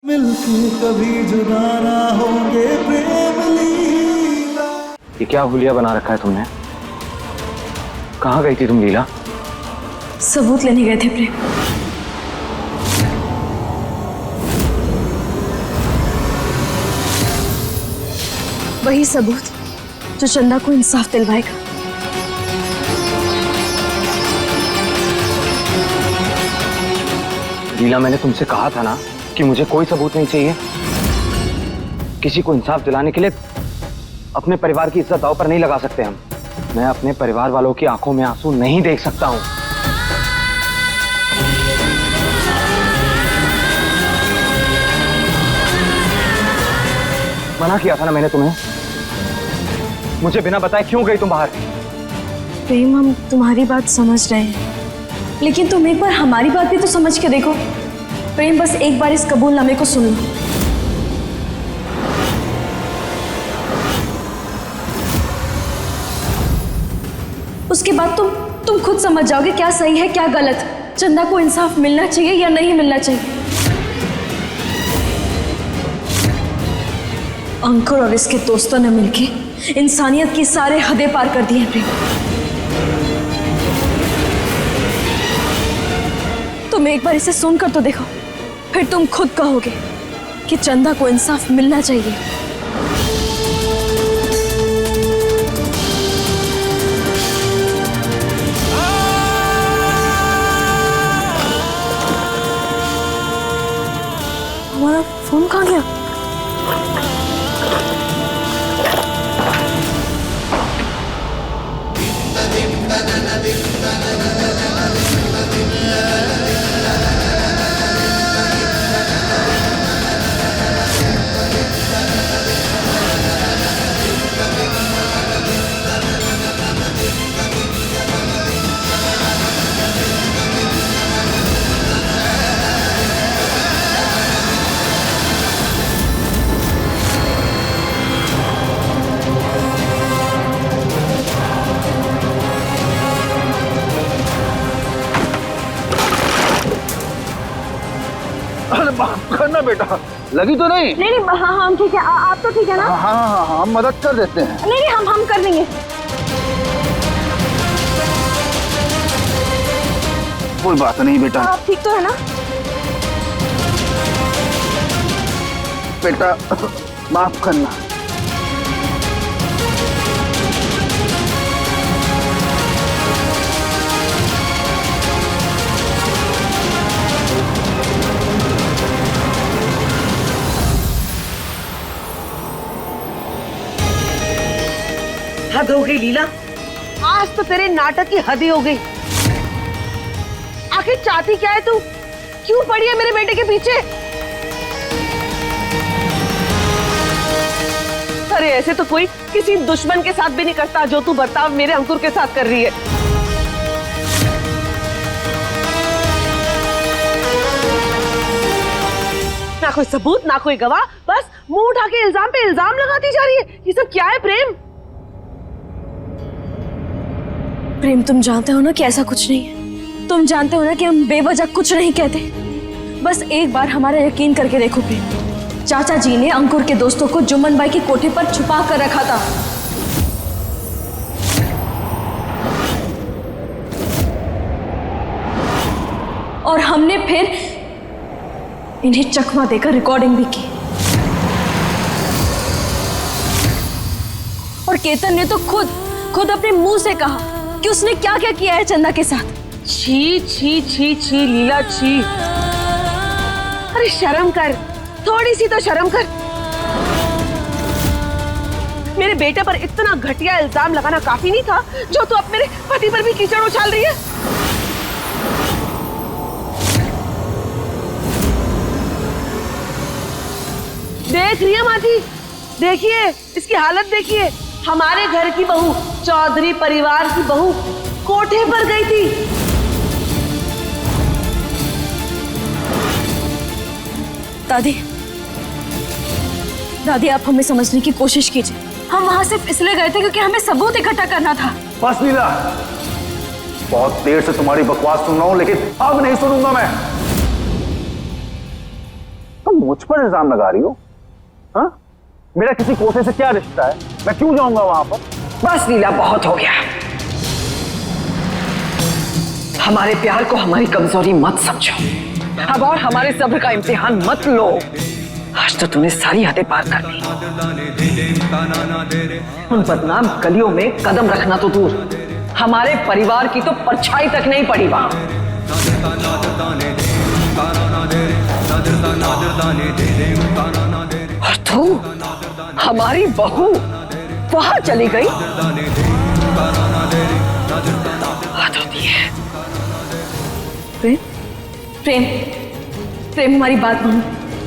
मिलके कभी जुदा ना होंगे प्रेम लीला। ये क्या हुलिया बना रखा है तुमने? कहाँ गई थी तुम लीला? सबूत लेने गए थे प्रेम। वही सबूत जो चंदा को इंसाफ दिलवाएगा। लीला, मैंने तुमसे कहा था ना कि मुझे कोई सबूत नहीं चाहिए। किसी को इंसाफ दिलाने के लिए अपने परिवार की इज्जत दांव पर नहीं लगा सकते हम। मैं अपने परिवार वालों की आंखों में आंसू नहीं देख सकता हूं। मना किया था ना मैंने तुम्हें। मुझे बिना बताए क्यों गई तुम बाहर? प्रेम, हम तुम्हारी बात समझ रहे हैं, लेकिन तुम एक बार हमारी बात भी तो समझ के देखो। प्रेम, बस एक बार इस कबूलनामे को सुन लो। उसके बाद तुम खुद समझ जाओगे क्या सही है क्या गलत। चंदा को इंसाफ मिलना चाहिए या नहीं मिलना चाहिए। अंकुर और इसके दोस्तों ने मिलके इंसानियत की सारे हदें पार कर दी हैं प्रेम। तुम एक बार इसे सुनकर तो देखो, फिर तुम खुद कहोगे कि चंदा को इंसाफ मिलना चाहिए। हमारा फोन कहाँ गया? करना बेटा, लगी तो नहीं? नहीं, हाँ हम ठीक है। आप तो ठीक है ना? हाँ हाँ हाँ, हम मदद कर देते हैं। नहीं, हम कर देंगे। कोई बात नहीं बेटा। आप ठीक तो है ना? बेटा माफ करना। हद हो गई लीला, आज तो तेरे नाटक की हद ही हो गई। आखिर चाहती क्या है तू? क्यों पड़ी है मेरे बेटे के पीछे? अरे ऐसे तो कोई किसी दुश्मन के साथ भी नहीं करता जो तू बर्ताव मेरे अंकुर के साथ कर रही है। ना कोई सबूत ना कोई गवाह, बस मुंह उठा के इल्जाम पे इल्जाम लगाती जा रही है। ये सब क्या है प्रेम? प्रेम, तुम जानते हो ना कि ऐसा कुछ नहीं है। तुम जानते हो ना कि हम बेवजह कुछ नहीं कहते। बस एक बार हमारा यकीन करके देखो प्रेम। चाचा जी ने अंकुर के दोस्तों को जुम्मन बाई की कोठे पर छुपा कर रखा था। और हमने फिर इन्हें चकमा देकर रिकॉर्डिंग भी की। और केतन ने तो खुद अपने मुंह से कहा कि उसने क्या क्या किया है चंदा के साथ। छी छी छी छी लीला, छी। अरे शर्म कर, थोड़ी सी तो शर्म कर। मेरे बेटे पर इतना घटिया इल्जाम लगाना काफी नहीं था जो तू अब मेरे पति पर भी कीचड़ उछाल रही है? देख रही है माजी, देखिए इसकी हालत देखिए। हमारे घर की बहू, चौधरी परिवार की बहू कोठे पर गई थी। दादी, आप हमें समझने की कोशिश कीजिए। हम वहां सिर्फ इसलिए गए थे क्योंकि हमें सबूत इकट्ठा करना था। बस लीला, बहुत देर से तुम्हारी बकवास सुन रहा हूं, लेकिन अब नहीं सुनूंगा मैं। मुझ पर इल्जाम लगा रही हो? हाँ, मेरा किसी कोठे से क्या रिश्ता है? मैं क्यों जाऊंगा वहां पर? बस लीला, बहुत हो गया। हमारे प्यार को हमारी कमजोरी मत समझो, अब और हमारे सब्र का इम्तिहान मत लो। आज तो तूने सारी हदें पार कर ली। उन बदनाम गलियों में कदम रखना तो दूर, हमारे परिवार की तो परछाई तक नहीं पड़ी वहां। और तू हमारी बहू वहां चली गई। बात होती है। प्रेम प्रेम प्रेम, हमारी बात मानो।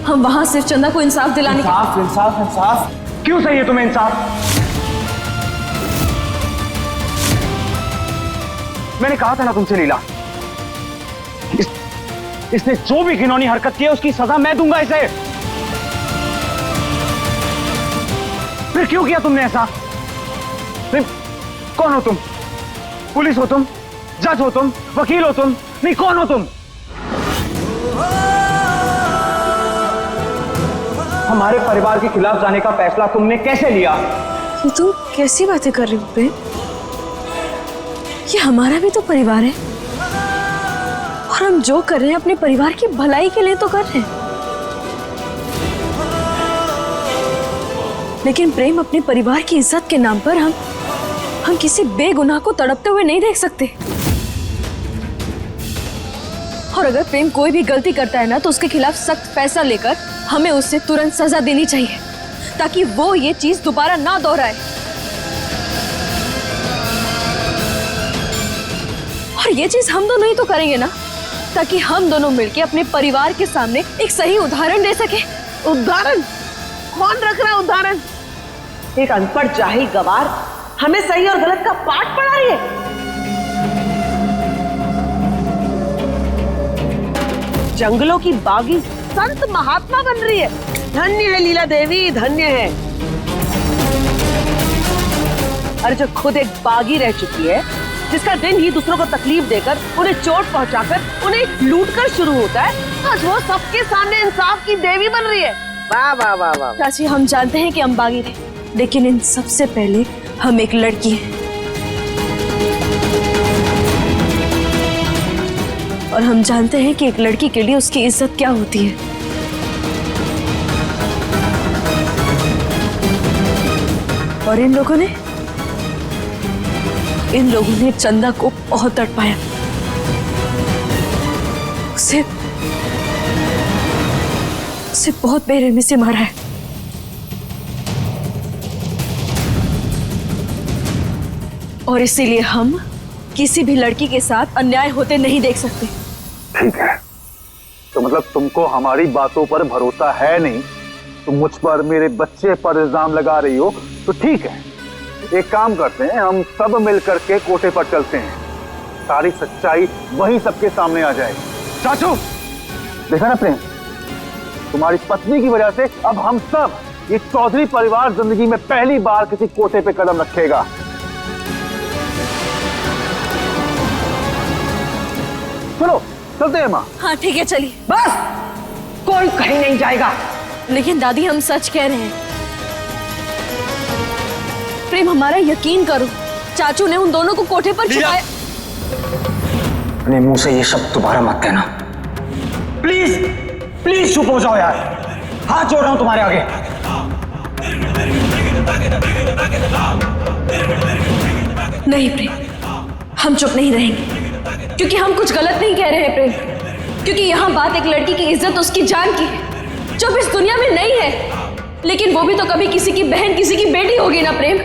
हम वहां सिर्फ चंदा को इंसाफ दिलाने इंसाफ इंसाफ इंसाफ क्यों चाहिए तुम्हें इंसाफ? मैंने कहा था ना तुमसे लीला, इसने जो भी घिनौनी हरकत की है उसकी सजा मैं दूंगा इसे। फिर क्यों किया तुमने ऐसा? फिर कौन हो तुम? पुलिस हो तुम? जज हो तुम? वकील हो तुम? नहीं, कौन हो तुम? हमारे परिवार के खिलाफ जाने का फैसला तुमने कैसे लिया? ये तुम कैसी बातें कर रहे हो प्रेम? ये हमारा भी तो परिवार है और हम जो कर रहे हैं अपने परिवार की भलाई के लिए तो कर रहे हैं। लेकिन प्रेम, अपने परिवार की इज्जत के नाम पर हम किसी बेगुनाह को तड़पते हुए नहीं देख सकते। और अगर प्रेम कोई भी गलती करता है ना, तो उसके खिलाफ सख्त फैसला लेकर हमें उससे तुरंत सजा देनी चाहिए, ताकि वो ये चीज दोबारा ना दोहराए। और ये चीज हम दोनों ही तो करेंगे ना, ताकि हम दोनों मिलके अपने परिवार के सामने एक सही उदाहरण दे सके। उदाहरण? कौन रख रहा है उदाहरण? एक अनपढ़ जाहिल गवार हमें सही और गलत का पाठ पढ़ा रही है। जंगलों की बागी संत महात्मा बन रही है। धन्य है लीला देवी, धन्य है। अरे जो खुद एक बागी रह चुकी है, जिसका दिन ही दूसरों को तकलीफ देकर, उन्हें चोट पहुंचाकर, उन्हें लूटकर शुरू होता है, आज वो सबके सामने इंसाफ की देवी बन रही है। वाह वाह वाह वाह। चाची, हम जानते हैं कि हम बागी थे, लेकिन इन सबसे पहले हम एक लड़की हैं। और हम जानते हैं कि एक लड़की के लिए उसकी इज्जत क्या होती है। और इन लोगों ने चंदा को बहुत तड़पाया, उसे बहुत बेरहमी से मारा है। और इसीलिए हम किसी भी लड़की के साथ अन्याय होते नहीं देख सकते। ठीक है, तो मतलब तुमको हमारी बातों पर भरोसा है नहीं, तुम मुझ पर, मेरे बच्चे पर इल्जाम लगा रही हो, तो ठीक है, एक काम करते हैं, हम सब मिलकर के कोठे पर चलते हैं, सारी सच्चाई वहीं सबके सामने आ जाएगी। चाचू, देखा ना प्रेम, तुम्हारी पत्नी की वजह से अब हम सब, ये चौधरी परिवार जिंदगी में पहली बार किसी कोठे पे कदम रखेगा। चलो चलते हैं माँ। हाँ ठीक है, चलिए। बस, कोई कहीं नहीं जाएगा। लेकिन दादी, हम सच कह रहे हैं। प्रेम, हमारा यकीन करो, चाचू ने उन दोनों को कोठे पर छुपाया। अपने मुंह से ये शब्द दोबारा मत कहना, प्लीज प्लीज चुप हो जाओ यार, हाथ जोड़ रहा हूं तुम्हारे आगे। नहीं प्रेम, हम चुप नहीं रहेंगे, क्योंकि हम कुछ गलत नहीं कह रहे हैं प्रेम। क्योंकि यहाँ बात एक लड़की की इज्जत, उसकी जान की है, जो इस दुनिया में नहीं है, लेकिन वो भी तो कभी किसी की बहन, किसी की बेटी होगी ना प्रेम।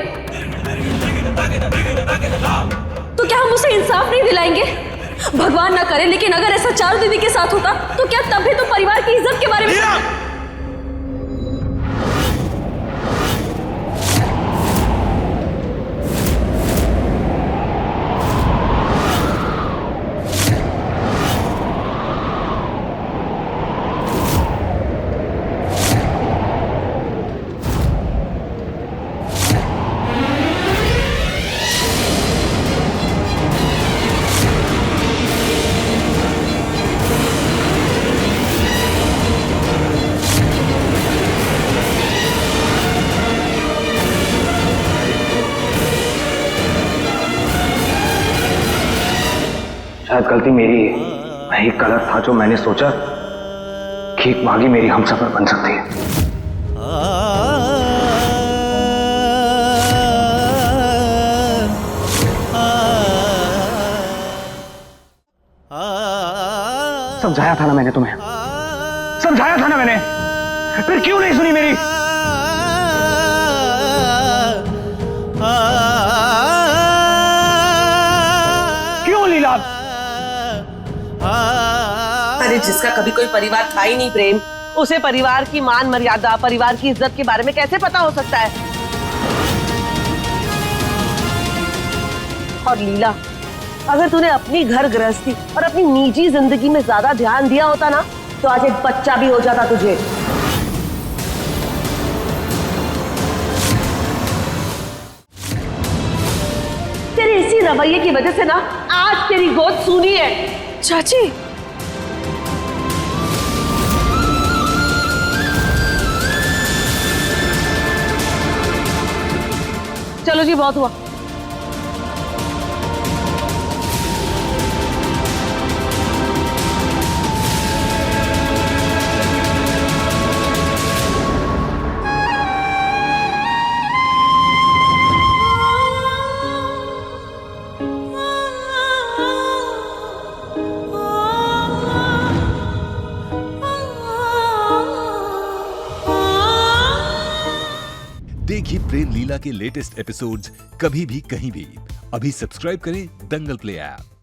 तो क्या हम उसे इंसाफ नहीं दिलाएंगे? भगवान ना करे, लेकिन अगर ऐसा चारू दीदी के साथ होता, तो क्या तब भी तो परिवार की इज्जत के बारे में शायद गलती मेरी है। मैं ही गलत था जो मैंने सोचा कि एक बागी मेरी हमसफर बन सकती है। समझाया था ना मैंने तुम्हें, समझाया था ना मैंने, फिर क्यों नहीं सुनी मेरी? क्यों लीला? अरे जिसका कभी कोई परिवार था ही नहीं प्रेम, उसे परिवार की मान मर्यादा, परिवार की इज्जत के बारे में कैसे पता हो सकता है? और लीला, अगर तूने अपनी घर गृहस्थी और अपनी निजी जिंदगी में ज्यादा ध्यान दिया होता ना, तो आज एक बच्चा भी हो जाता तुझे। तेरे इसी रवैये की वजह से ना आज तेरी गोद सूनी है। चाची, चलो जी, बहुत हुआ। देखिए प्रेम लीला के लेटेस्ट एपिसोड्स कभी भी कहीं भी। अभी सब्सक्राइब करें दंगल प्ले ऐप।